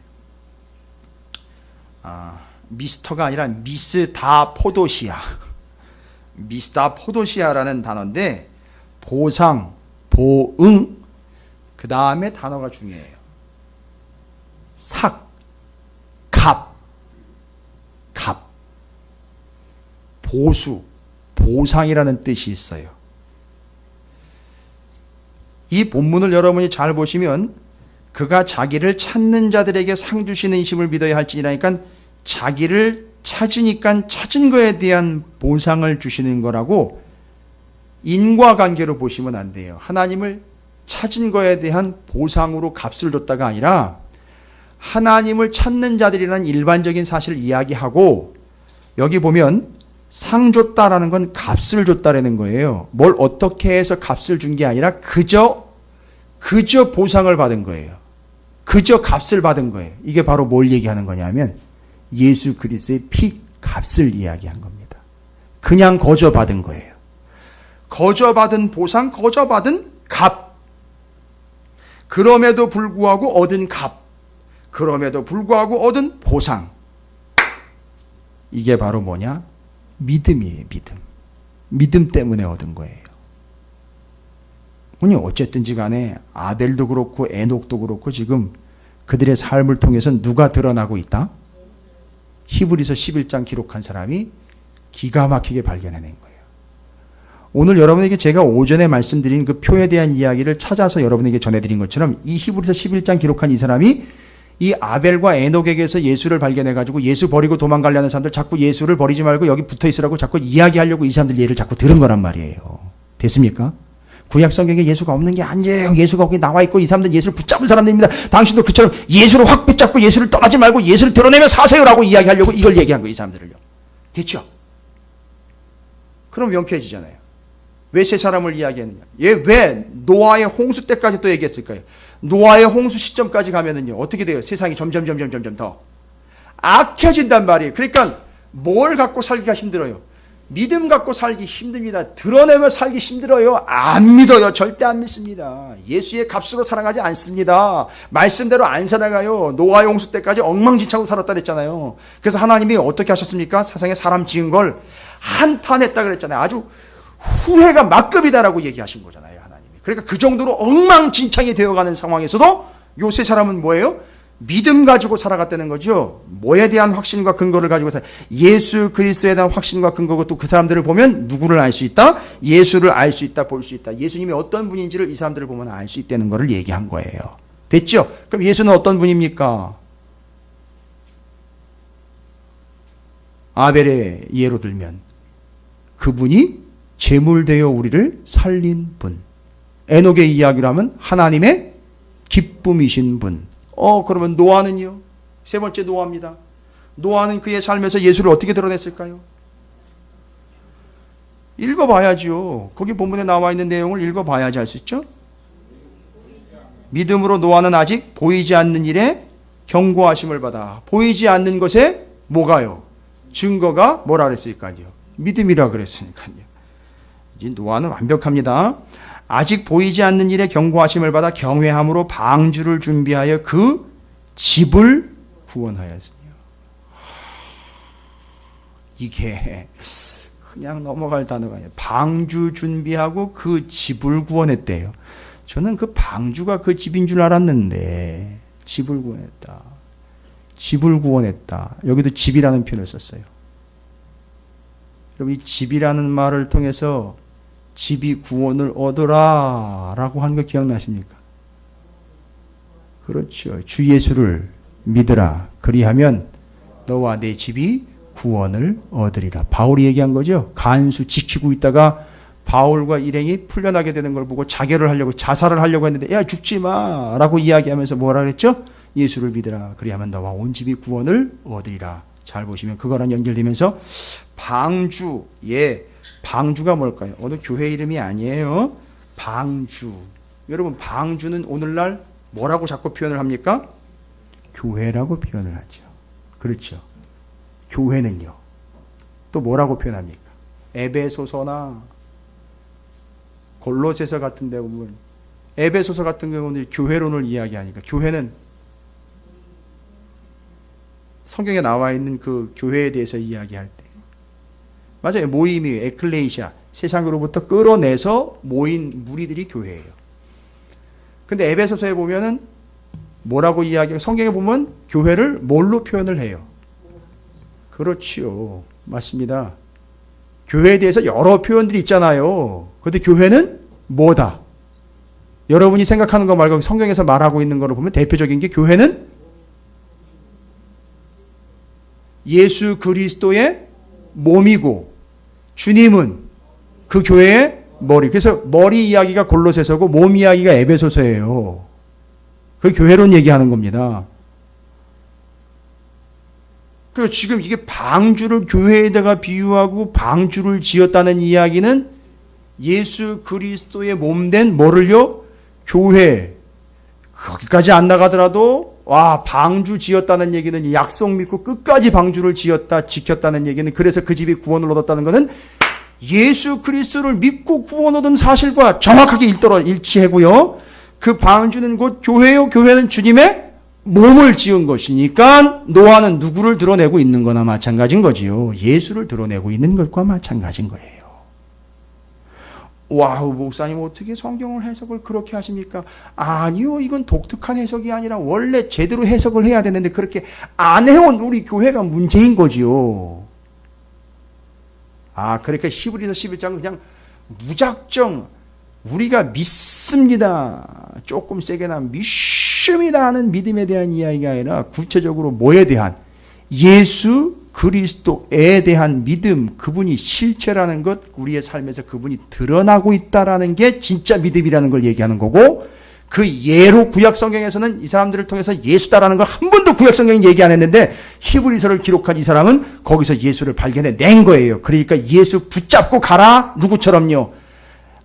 미스터가 아니라 미스다포도시아. 미스다포도시아라는 단어인데, 보상, 보응, 그 다음에 단어가 중요해요. 삭, 값, 보수, 보상이라는 뜻이 있어요. 이 본문을 여러분이 잘 보시면 그가 자기를 찾는 자들에게 상 주시는 이심을 믿어야 할지니라니까 자기를 찾으니까 찾은 거에 대한 보상을 주시는 거라고 인과관계로 보시면 안 돼요. 하나님을 찾은 거에 대한 보상으로 값을 줬다가 아니라 하나님을 찾는 자들이라는 일반적인 사실을 이야기하고 여기 보면 상 줬다라는 건 값을 줬다라는 거예요. 뭘 어떻게 해서 값을 준 게 아니라 그저 보상을 받은 거예요. 그저 값을 받은 거예요. 이게 바로 뭘 얘기하는 거냐면 예수 그리스도의 피 값을 이야기한 겁니다. 그냥 거저 받은 거예요. 거저 받은 보상, 거저 받은 값. 그럼에도 불구하고 얻은 값. 그럼에도 불구하고 얻은 보상. 이게 바로 뭐냐? 믿음이에요, 믿음. 믿음 때문에 얻은 거예요. 어쨌든지 간에 아벨도 그렇고 에녹도 그렇고 지금 그들의 삶을 통해서 누가 드러나고 있다? 히브리서 11장 기록한 사람이 기가 막히게 발견해낸 거예요. 오늘 여러분에게 제가 오전에 말씀드린 그 표에 대한 이야기를 찾아서 여러분에게 전해드린 것처럼 이 히브리서 11장 기록한 이 사람이 이 아벨과 에녹에게서 예수를 발견해가지고 예수 버리고 도망가려는 사람들 자꾸 예수를 버리지 말고 여기 붙어있으라고 자꾸 이야기하려고 이 사람들 예를 자꾸 들은 거란 말이에요. 됐습니까? 구약 성경에 예수가 없는 게 아니에요. 예수가 거기 나와 있고 이 사람들은 예수를 붙잡은 사람들입니다. 당신도 그처럼 예수를 확 붙잡고 예수를 떠나지 말고 예수를 드러내며 사세요라고 이야기하려고 이걸 얘기한 거예요. 이 사람들을요. 됐죠? 그럼 명쾌해지잖아요. 왜 세 사람을 이야기했느냐? 왜 노아의 홍수 때까지 또 얘기했을까요? 노아의 홍수 시점까지 가면은요, 어떻게 돼요? 세상이 점점 더 악해진단 말이에요. 그러니까 뭘 갖고 살기가 힘들어요? 믿음 갖고 살기 힘듭니다. 드러내며 살기 힘들어요. 안 믿어요. 절대 안 믿습니다. 예수의 값으로 살아가지 않습니다. 말씀대로 안 살아가요. 노아의 홍수 때까지 엉망진창으로 살았다 그랬잖아요. 그래서 하나님이 어떻게 하셨습니까? 세상에 사람 지은 걸 한탄했다 그랬잖아요. 아주 후회가 막급이다라고 얘기하신 거잖아요, 하나님이. 그러니까 그 정도로 엉망진창이 되어가는 상황에서도 요 세 사람은 뭐예요? 믿음 가지고 살아갔다는 거죠. 뭐에 대한 확신과 근거를 가지고 예수 그리스도에 대한 확신과 근거고 또 그 사람들을 보면 누구를 알 수 있다? 예수를 알 수 있다, 볼 수 있다. 예수님이 어떤 분인지를 이 사람들을 보면 알 수 있다는 것을 얘기한 거예요. 됐죠? 그럼 예수는 어떤 분입니까? 아벨의 예로 들면 그분이 제물되어 우리를 살린 분. 에녹의 이야기로 하면 하나님의 기쁨이신 분. 그러면 노아는요? 세 번째 노아입니다. 노아는 그의 삶에서 예수를 어떻게 드러냈을까요? 읽어봐야죠. 거기 본문에 나와 있는 내용을 읽어봐야지 알 수 있죠? 믿음으로 노아는 아직 보이지 않는 일에 경고하심을 받아. 보이지 않는 것에 뭐가요? 증거가 뭐라 그랬을까요? 믿음이라 그랬으니까요. 이제 노아는 완벽합니다. 아직 보이지 않는 일에 경고하심을 받아 경외함으로 방주를 준비하여 그 집을 구원하였으며. 이게 그냥 넘어갈 단어가 아니에요. 방주 준비하고 그 집을 구원했대요. 저는 그 방주가 그 집인 줄 알았는데 집을 구원했다. 집을 구원했다. 여기도 집이라는 표현을 썼어요. 여러분, 이 집이라는 말을 통해서 집이 구원을 얻으라 라고 한 거 기억나십니까? 그렇죠. 주 예수를 믿으라. 그리하면 너와 내 집이 구원을 얻으리라. 바울이 얘기한 거죠. 간수 지키고 있다가 바울과 일행이 풀려나게 되는 걸 보고 자결을 하려고, 자살을 하려고 했는데 야 죽지 마 라고 이야기하면서 뭐라 그랬죠? 예수를 믿으라. 그리하면 너와 온 집이 구원을 얻으리라. 잘 보시면 그거랑 연결되면서 방주, 방주가 뭘까요? 어느 교회 이름이 아니에요. 방주. 여러분 방주는 오늘날 뭐라고 자꾸 표현을 합니까? 교회라고 표현을 하죠. 그렇죠. 교회는요. 또 뭐라고 표현합니까? 에베소서나 골로새서 같은 데 보면, 에베소서 같은 경우는 교회론을 이야기하니까 교회는 성경에 나와 있는 그 교회에 대해서 이야기할 때 맞아요. 모임이 에클레이시아, 세상으로부터 끌어내서 모인 무리들이 교회예요. 근데 에베소서에 보면은 뭐라고 이야기해요? 성경에 보면 교회를 뭘로 표현을 해요? 그렇지요. 맞습니다. 교회에 대해서 여러 표현들이 있잖아요. 그런데 교회는 뭐다? 여러분이 생각하는 거 말고 성경에서 말하고 있는 거를 보면 대표적인 게 교회는 예수 그리스도의 몸이고 주님은 그 교회의 머리. 그래서 머리 이야기가 골로새서고 몸 이야기가 에베소서예요. 그 교회론 얘기하는 겁니다. 그래서 지금 이게 방주를 교회에다가 비유하고 방주를 지었다는 이야기는 예수 그리스도의 몸된 뭐를요? 교회. 거기까지 안 나가더라도 방주 지었다는 얘기는 약속 믿고 끝까지 방주를 지었다, 지켰다는 얘기는, 그래서 그 집이 구원을 얻었다는 것은 예수 그리스도를 믿고 구원 얻은 사실과 정확하게 일치하고요. 그 방주는 곧 교회요. 교회는 주님의 몸을 지은 것이니까 노아는 누구를 드러내고 있는 거나 마찬가지인 거지요. 예수를 드러내고 있는 것과 마찬가지인 거예요. 와우, 목사님 어떻게 성경을 해석을 그렇게 하십니까? 아니요, 이건 독특한 해석이 아니라 원래 제대로 해석을 해야 되는데 그렇게 안 해온 우리 교회가 문제인 거지요. 그러니까 히브리서 11장은 그냥 무작정 우리가 믿습니다, 조금 세게나 믿습니다 하는 믿음에 대한 이야기가 아니라 구체적으로 뭐에 대한, 예수 그리스도에 대한 믿음, 그분이 실체라는 것, 우리의 삶에서 그분이 드러나고 있다라는 게 진짜 믿음이라는 걸 얘기하는 거고, 그 예로 구약 성경에서는 이 사람들을 통해서 예수다라는 걸 한 번도 구약 성경이 얘기 안 했는데 히브리서를 기록한 이 사람은 거기서 예수를 발견해 낸 거예요. 그러니까 예수 붙잡고 가라. 누구처럼요?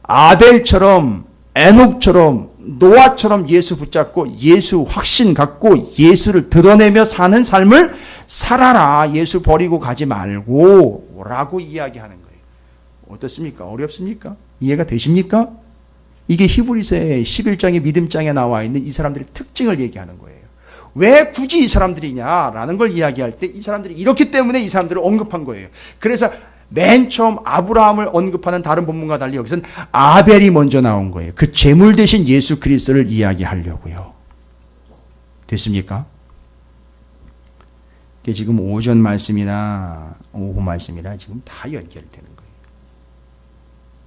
아벨처럼, 에녹처럼, 노아처럼 예수 붙잡고 예수 확신 갖고 예수를 드러내며 사는 삶을 살아라. 예수 버리고 가지 말고 라고 이야기하는 거예요. 어떻습니까? 어렵습니까? 이해가 되십니까? 이게 히브리서의 11장의 믿음장에 나와 있는 이 사람들의 특징을 얘기하는 거예요. 왜 굳이 이 사람들이냐라는 걸 이야기할 때 이 사람들이 이렇기 때문에 이 사람들을 언급한 거예요. 그래서 맨 처음 아브라함을 언급하는 다른 본문과 달리 여기서는 아벨이 먼저 나온 거예요. 그 제물 대신 예수 그리스도를 이야기하려고요. 됐습니까? 이게 지금 오전 말씀이나 오후 말씀이나 지금 다 연결되는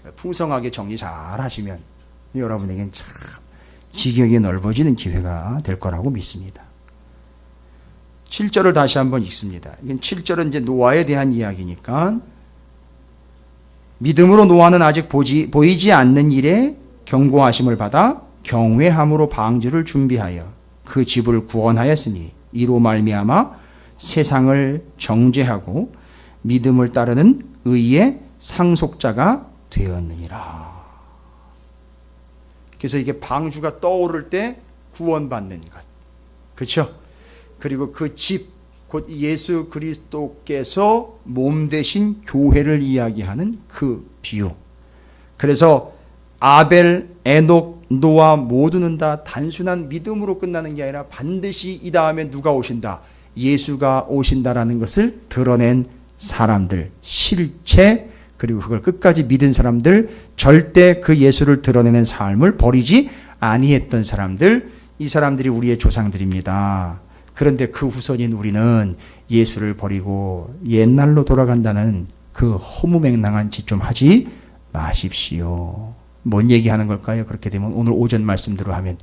거예요. 풍성하게 정리 잘 하시면 여러분에게는 참 기경이 넓어지는 기회가 될 거라고 믿습니다. 7절을 다시 한번 읽습니다. 이건 7절은 이제 노아에 대한 이야기니까, 믿음으로 노아는 아직 보이지 않는 일에 경고하심을 받아 경외함으로 방주를 준비하여 그 집을 구원하였으니 이로 말미암아 세상을 정죄하고 믿음을 따르는 의의 상속자가 되었느니라. 그래서 이게 방주가 떠오를 때 구원받는 것, 그렇죠? 그리고 그 집, 곧 예수 그리스도께서 몸 대신 교회를 이야기하는 그 비유. 그래서 아벨, 에녹, 노아 모두는 다 단순한 믿음으로 끝나는 게 아니라 반드시 이 다음에 누가 오신다, 예수가 오신다라는 것을 드러낸 사람들, 실체, 그리고 그걸 끝까지 믿은 사람들, 절대 그 예수를 드러내는 삶을 버리지 아니했던 사람들, 이 사람들이 우리의 조상들입니다. 그런데 그 후손인 우리는 예수를 버리고 옛날로 돌아간다는 그 허무맹랑한 짓 좀 하지 마십시오. 뭔 얘기하는 걸까요? 그렇게 되면 오늘 오전 말씀대로 하면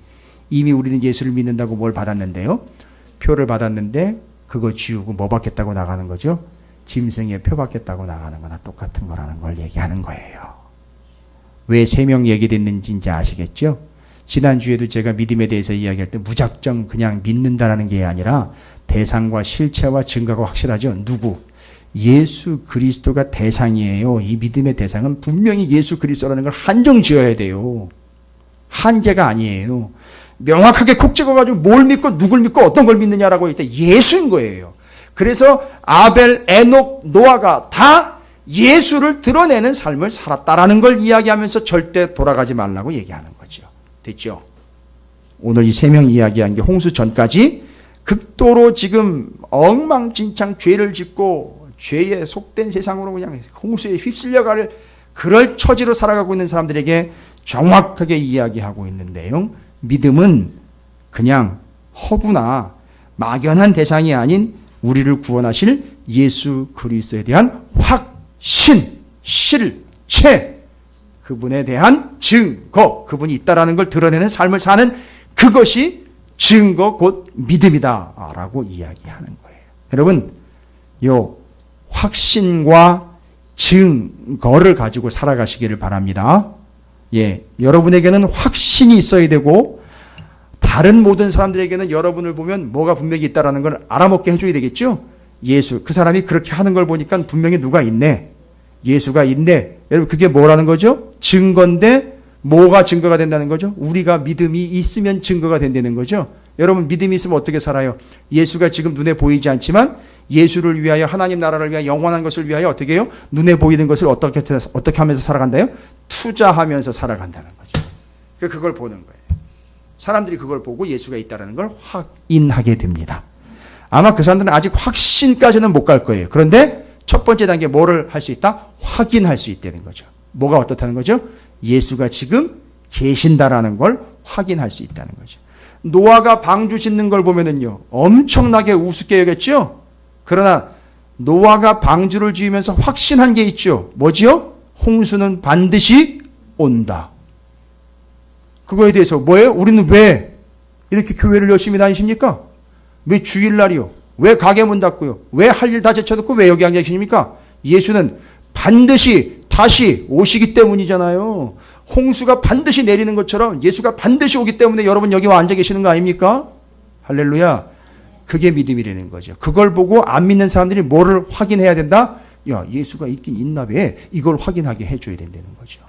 이미 우리는 예수를 믿는다고 뭘 받았는데요? 표를 받았는데 그거 지우고 뭐 받겠다고 나가는 거죠? 짐승의 표 받겠다고 나가는 거나 똑같은 거라는 걸 얘기하는 거예요. 왜 3명 얘기됐는지 이제 아시겠죠? 지난주에도 제가 믿음에 대해서 이야기할 때 무작정 그냥 믿는다라는 게 아니라 대상과 실체와 증거가 확실하죠. 누구? 예수 그리스도가 대상이에요. 이 믿음의 대상은 분명히 예수 그리스도라는 걸 한정 지어야 돼요. 한계가 아니에요. 명확하게 콕 찍어가지고 뭘 믿고 누굴 믿고 어떤 걸 믿느냐라고 할 때 예수인 거예요. 그래서 아벨, 에녹, 노아가 다 예수를 드러내는 삶을 살았다라는 걸 이야기하면서 절대 돌아가지 말라고 얘기하는 거죠. 됐죠? 오늘 이 3명 이야기한 게 홍수 전까지 극도로 지금 엉망진창 죄를 짓고 죄에 속된 세상으로 그냥 홍수에 휩쓸려갈 그럴 처지로 살아가고 있는 사람들에게 정확하게 이야기하고 있는 내용. 믿음은 그냥 허구나 막연한 대상이 아닌 우리를 구원하실 예수 그리스도에 대한 확신, 실체, 그분에 대한 증거, 그분이 있다라는 걸 드러내는 삶을 사는 그것이 증거 곧 믿음이다라고 이야기하는 거예요. 여러분, 요 확신과 증거를 가지고 살아가시기를 바랍니다. 예, 여러분에게는 확신이 있어야 되고 다른 모든 사람들에게는 여러분을 보면 뭐가 분명히 있다라는 걸 알아먹게 해줘야 되겠죠? 예수, 그 사람이 그렇게 하는 걸 보니까 분명히 누가 있네. 예수가 있네. 여러분 그게 뭐라는 거죠? 증거인데 뭐가 증거가 된다는 거죠? 우리가 믿음이 있으면 증거가 된다는 거죠? 여러분 믿음이 있으면 어떻게 살아요? 예수가 지금 눈에 보이지 않지만 예수를 위하여 하나님 나라를 위하여 영원한 것을 위하여 어떻게 해요? 눈에 보이는 것을 어떻게 하면서 살아간다요? 투자하면서 살아간다는 거죠. 그걸 보는 거예요. 사람들이 그걸 보고 예수가 있다는 걸 확인하게 됩니다. 아마 그 사람들은 아직 확신까지는 못 갈 거예요. 그런데 첫 번째 단계 뭐를 할 수 있다? 확인할 수 있다는 거죠. 뭐가 어떻다는 거죠? 예수가 지금 계신다라는 걸 확인할 수 있다는 거죠. 노아가 방주 짓는 걸 보면은요, 엄청나게 우습게 여겼죠? 그러나 노아가 방주를 지으면서 확신한 게 있죠. 뭐지요? 홍수는 반드시 온다. 그거에 대해서 뭐예요? 우리는 왜 이렇게 교회를 열심히 다니십니까? 왜 주일날이요? 왜 가게 문 닫고요? 왜 할 일 다 제쳐놓고 왜 여기 앉아 계십니까? 예수는 반드시 다시 오시기 때문이잖아요. 홍수가 반드시 내리는 것처럼 예수가 반드시 오기 때문에 여러분 여기 와 앉아 계시는 거 아닙니까? 할렐루야. 그게 믿음이라는 거죠. 그걸 보고 안 믿는 사람들이 뭐를 확인해야 된다? 야, 예수가 있긴 있나 봐. 이걸 확인하게 해줘야 된다는 거죠.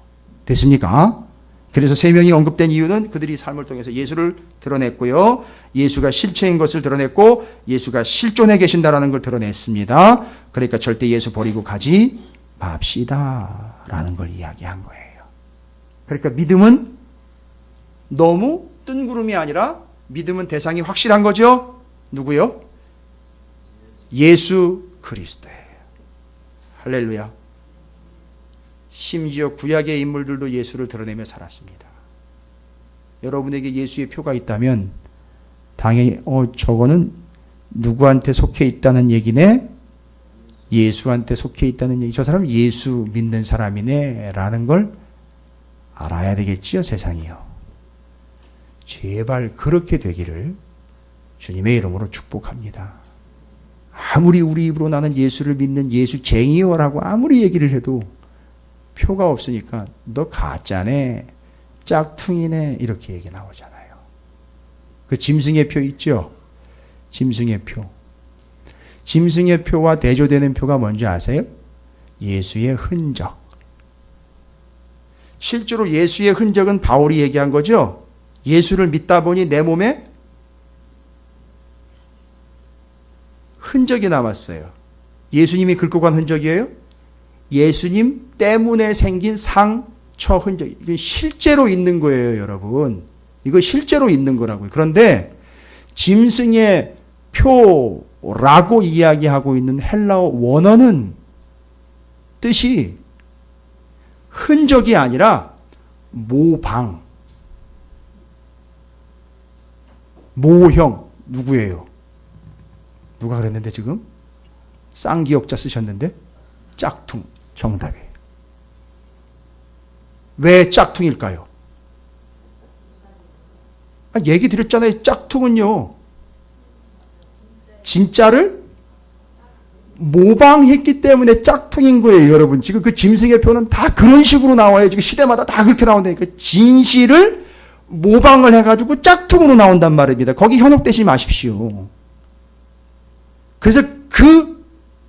됐습니까? 그래서 3명이 언급된 이유는 그들이 삶을 통해서 예수를 드러냈고요. 예수가 실체인 것을 드러냈고 예수가 실존해 계신다라는 걸 드러냈습니다. 그러니까 절대 예수 버리고 가지 맙시다 라는 걸 이야기한 거예요. 그러니까 믿음은 너무 뜬구름이 아니라 믿음은 대상이 확실한 거죠. 누구요? 예수 그리스도예요. 할렐루야. 심지어 구약의 인물들도 예수를 드러내며 살았습니다. 여러분에게 예수의 표가 있다면 당연히 저거는 누구한테 속해 있다는 얘기네? 예수한테 속해 있다는 얘기. 저 사람은 예수 믿는 사람이네 라는 걸 알아야 되겠지요, 세상이요. 제발 그렇게 되기를 주님의 이름으로 축복합니다. 아무리 우리 입으로 나는 예수를 믿는 예수쟁이요라고 아무리 얘기를 해도 표가 없으니까 너 가짜네, 짝퉁이네 이렇게 얘기 나오잖아요. 그 짐승의 표 있죠? 짐승의 표. 짐승의 표와 대조되는 표가 뭔지 아세요? 예수의 흔적. 실제로 예수의 흔적은 바울이 얘기한 거죠. 예수를 믿다 보니 내 몸에 흔적이 남았어요. 예수님이 긁고 간 흔적이에요? 예수님 때문에 생긴 상처 흔적. 이게 실제로 있는 거예요, 여러분. 이거 실제로 있는 거라고요. 그런데 짐승의 표라고 이야기하고 있는 헬라어 원어는 뜻이 흔적이 아니라 모방, 모형. 누구예요? 누가 그랬는데 지금? 쌍기역자 쓰셨는데? 짝퉁. 정답이에요. 왜 짝퉁일까요? 얘기 드렸잖아요. 짝퉁은요, 진짜를 모방했기 때문에 짝퉁인 거예요, 여러분. 지금 그 짐승의 표는 다 그런 식으로 나와요. 지금 시대마다 다 그렇게 나온다니까. 진실을 모방을 해가지고 짝퉁으로 나온단 말입니다. 거기 현혹되지 마십시오. 그래서 그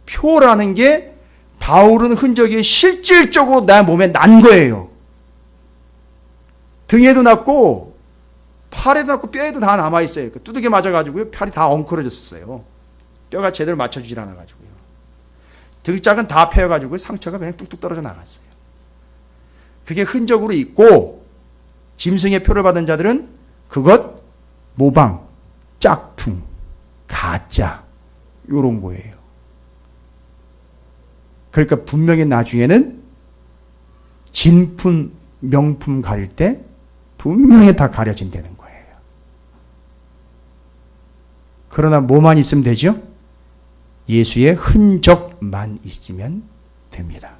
표라는 게 바울은 흔적이 실질적으로 내 몸에 난 거예요. 등에도 났고 팔에도 났고 뼈에도 다 남아있어요. 두들겨 맞아가지고 팔이 다 엉클어졌었어요. 뼈가 제대로 맞춰주질 않아가지고요. 등짝은 다 패여가지고 상처가 그냥 뚝뚝 떨어져 나갔어요. 그게 흔적으로 있고 짐승의 표를 받은 자들은 그것 모방, 짝퉁, 가짜 이런 거예요. 그러니까 분명히 나중에는 진품, 명품 가릴 때 분명히 다 가려진다는 거예요. 그러나 뭐만 있으면 되죠? 예수의 흔적만 있으면 됩니다.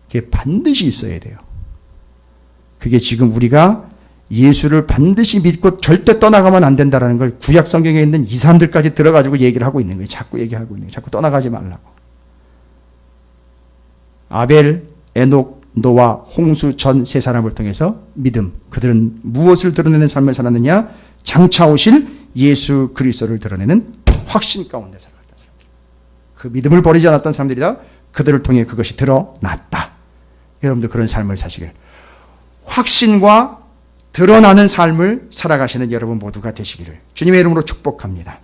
그게 반드시 있어야 돼요. 그게 지금 우리가 예수를 반드시 믿고 절대 떠나가면 안 된다는 걸 구약 성경에 있는 이 사람들까지 들어가지고 얘기를 하고 있는 거예요. 자꾸 얘기하고 있는 거예요. 자꾸 떠나가지 말라고. 아벨, 에녹, 노아, 홍수 전 세 사람을 통해서 믿음. 그들은 무엇을 드러내는 삶을 살았느냐? 장차 오실 예수 그리스도를 드러내는 확신 가운데 살았다. 그 믿음을 버리지 않았던 사람들이다. 그들을 통해 그것이 드러났다. 여러분도 그런 삶을 사시길. 확신과 드러나는 삶을 살아가시는 여러분 모두가 되시기를 주님의 이름으로 축복합니다.